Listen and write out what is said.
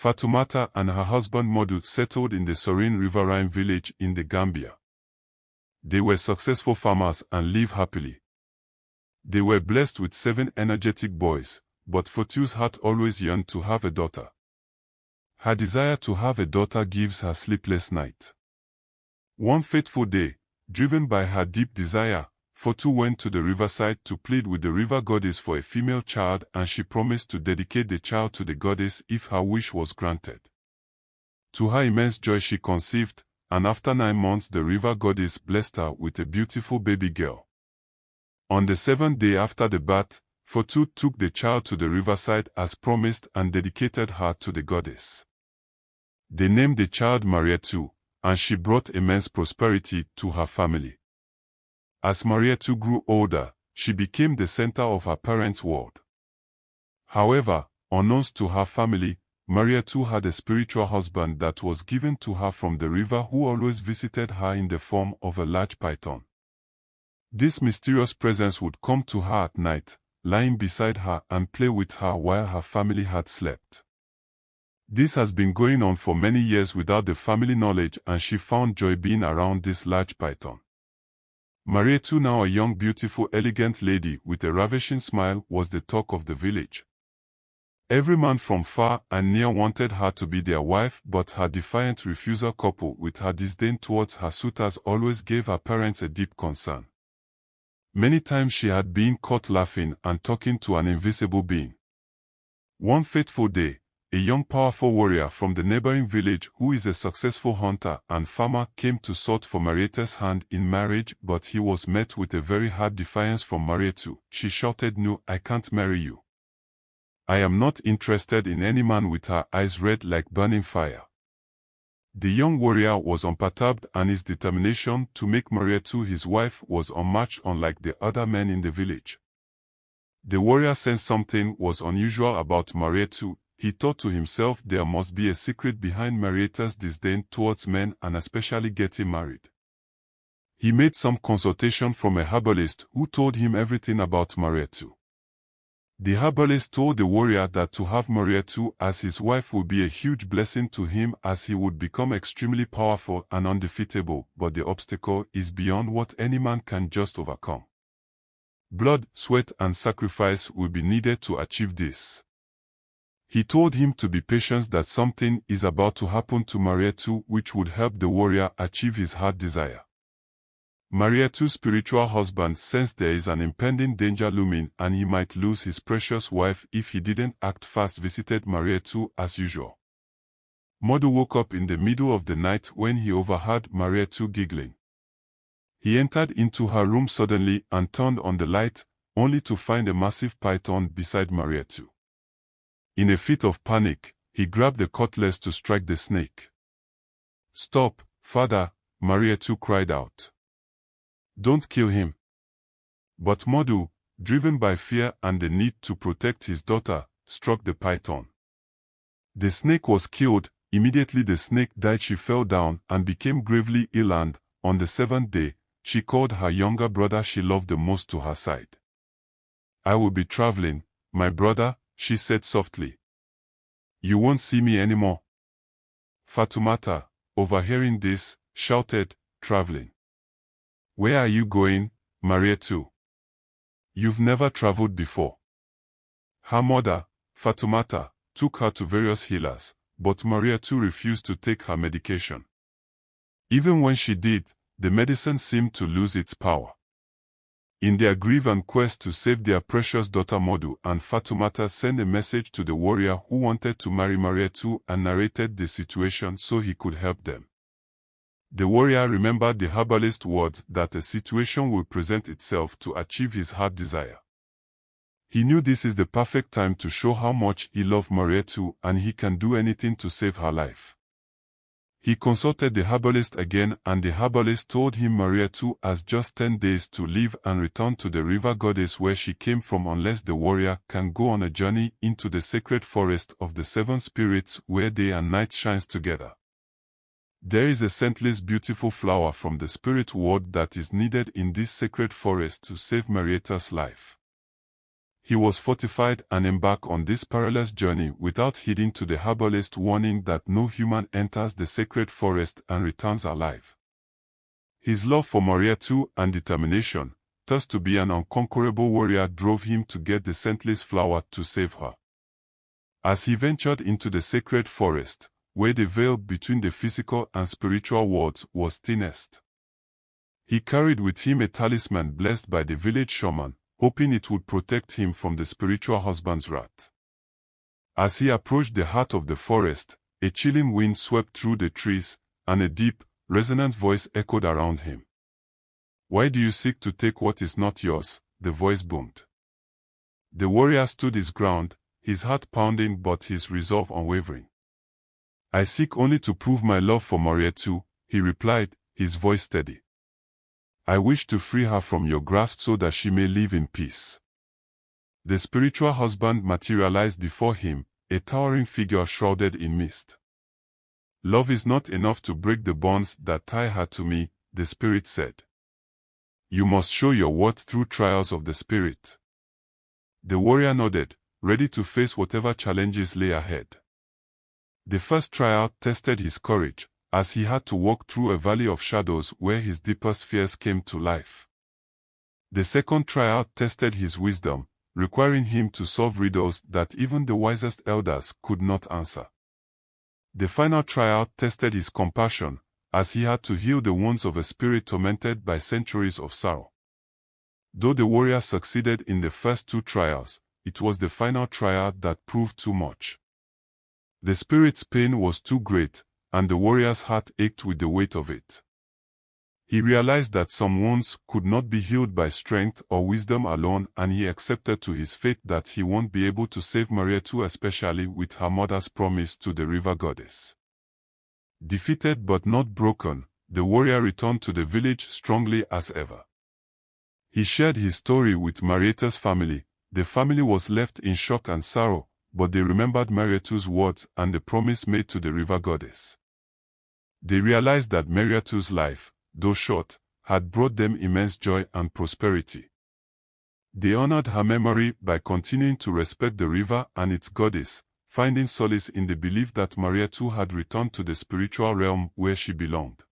Fatoumata and her husband Modu settled in the serene riverine village in the Gambia. They were successful farmers and lived happily. They were blessed with 7 energetic boys, but Fatou'S heart always yearned to have a daughter. Her desire to have a daughter gives her sleepless nights. One fateful day, driven by her deep desire, Fatou'S went to the riverside to plead with the river goddess for a female child, and she promised to dedicate the child to the goddess if her wish was granted. To her immense joy she conceived, and after 9 months the river goddess blessed her with a beautiful baby girl. On the 7th day after the birth, Fatou'S took the child to the riverside as promised and dedicated her to the goddess. They named the child Marietou, and she brought immense prosperity to her family. As Marietou grew older, she became the center of her parents' world. However, unknowns to her family, Marietou had a spiritual husband that was given to her from the river who always visited her in the form of a large python. This mysterious presence would come to her at night, lying beside her and play with her while her family had slept. This has been going on for many years without the family knowledge, and she found joy being around this large python. Marietou, now a young, beautiful, elegant lady with a ravishing smile, was the talk of the village. Every man from far and near wanted her to be their wife, but her defiant refusal coupled with her disdain towards her suitors always gave her parents a deep concern. Many times she had been caught laughing and talking to an invisible being. One fateful day, a young powerful warrior from the neighboring village who is a successful hunter and farmer came to sought for Mariette's hand in marriage, but he was met with a very hard defiance from Marietou. She shouted, "No, I can't marry you. I am not interested in any man with her eyes red like burning fire." The young warrior was unperturbed, and his determination to make Marietou his wife was unmatched, unlike the other men in the village. The warrior sensed something was unusual about Marietou. He thought to himself there must be a secret behind Mariette's disdain towards men and especially getting married. He made some consultation from a herbalist who told him everything about Marietou. The herbalist told the warrior that to have Marietou as his wife would be a huge blessing to him, as he would become extremely powerful and undefeatable, but the obstacle is beyond what any man can just overcome. Blood, sweat and sacrifice will be needed to achieve this. He told him to be patient, that something is about to happen to Marietou which would help the warrior achieve his heart desire. Marietou's spiritual husband sensed there is an impending danger looming and he might lose his precious wife if he didn't act fast. Visited Marietou as usual. Modu woke up in the middle of the night when he overheard Marietou giggling. He entered into her room suddenly and turned on the light, only to find a massive python beside Marietou. In a fit of panic, he grabbed the cutlass to strike the snake. "Stop, father," Marietou cried out. "Don't kill him." But Modu, driven by fear and the need to protect his daughter, struck the python. The snake was killed. Immediately the snake died. She fell down and became gravely ill, and, on the 7th day, she called her younger brother she loved the most to her side. "I will be traveling, my brother," she said softly. "You won't see me anymore." Fatoumata, overhearing this, shouted, "Traveling? Where are you going, Marietou? You've never traveled before." Her mother, Fatoumata, took her to various healers, but Marietou refused to take her medication. Even when she did, the medicine seemed to lose its power. In their grief and quest to save their precious daughter, Modu and Fatoumata sent a message to the warrior who wanted to marry Marietou and narrated the situation so he could help them. The warrior remembered the herbalist's words that a situation will present itself to achieve his heart desire. He knew this is the perfect time to show how much he loved Marietou and he can do anything to save her life. He consulted the herbalist again, and the herbalist told him Marietou has just 10 days to live and return to the river goddess where she came from, unless the warrior can go on a journey into the sacred forest of the 7 spirits where day and night shines together. There is a scentless beautiful flower from the spirit world that is needed in this sacred forest to save Mariette's life. He was fortified and embarked on this perilous journey without heeding to the herbalist's warning that no human enters the sacred forest and returns alive. His love for Mariatu and determination, thus to be an unconquerable warrior, drove him to get the scentless flower to save her. As he ventured into the sacred forest, where the veil between the physical and spiritual worlds was thinnest, he carried with him a talisman blessed by the village shaman, hoping it would protect him from the spiritual husband's wrath. As he approached the heart of the forest, a chilling wind swept through the trees, and a deep, resonant voice echoed around him. "Why do you seek to take what is not yours?" the voice boomed. The warrior stood his ground, his heart pounding but his resolve unwavering. "I seek only to prove my love for Mariatu," he replied, his voice steady. "I wish to free her from your grasp so that she may live in peace." The spiritual husband materialized before him, a towering figure shrouded in mist. "Love is not enough to break the bonds that tie her to me," the spirit said. "You must show your worth through trials of the spirit." The warrior nodded, ready to face whatever challenges lay ahead. The first trial tested his courage, as he had to walk through a valley of shadows where his deepest fears came to life. The second trial tested his wisdom, requiring him to solve riddles that even the wisest elders could not answer. The final trial tested his compassion, as he had to heal the wounds of a spirit tormented by centuries of sorrow. Though the warrior succeeded in the first two trials, it was the final trial that proved too much. The spirit's pain was too great, and the warrior's heart ached with the weight of it. He realized that some wounds could not be healed by strength or wisdom alone, and he accepted to his fate that he won't be able to save Mariatu, especially with her mother's promise to the river goddess. Defeated but not broken, the warrior returned to the village strongly as ever. He shared his story with Mariatu's family. The family was left in shock and sorrow, but they remembered Mariatu's words and the promise made to the river goddess. They realized that Mariatu's life, though short, had brought them immense joy and prosperity. They honored her memory by continuing to respect the river and its goddess, finding solace in the belief that Mariatu had returned to the spiritual realm where she belonged.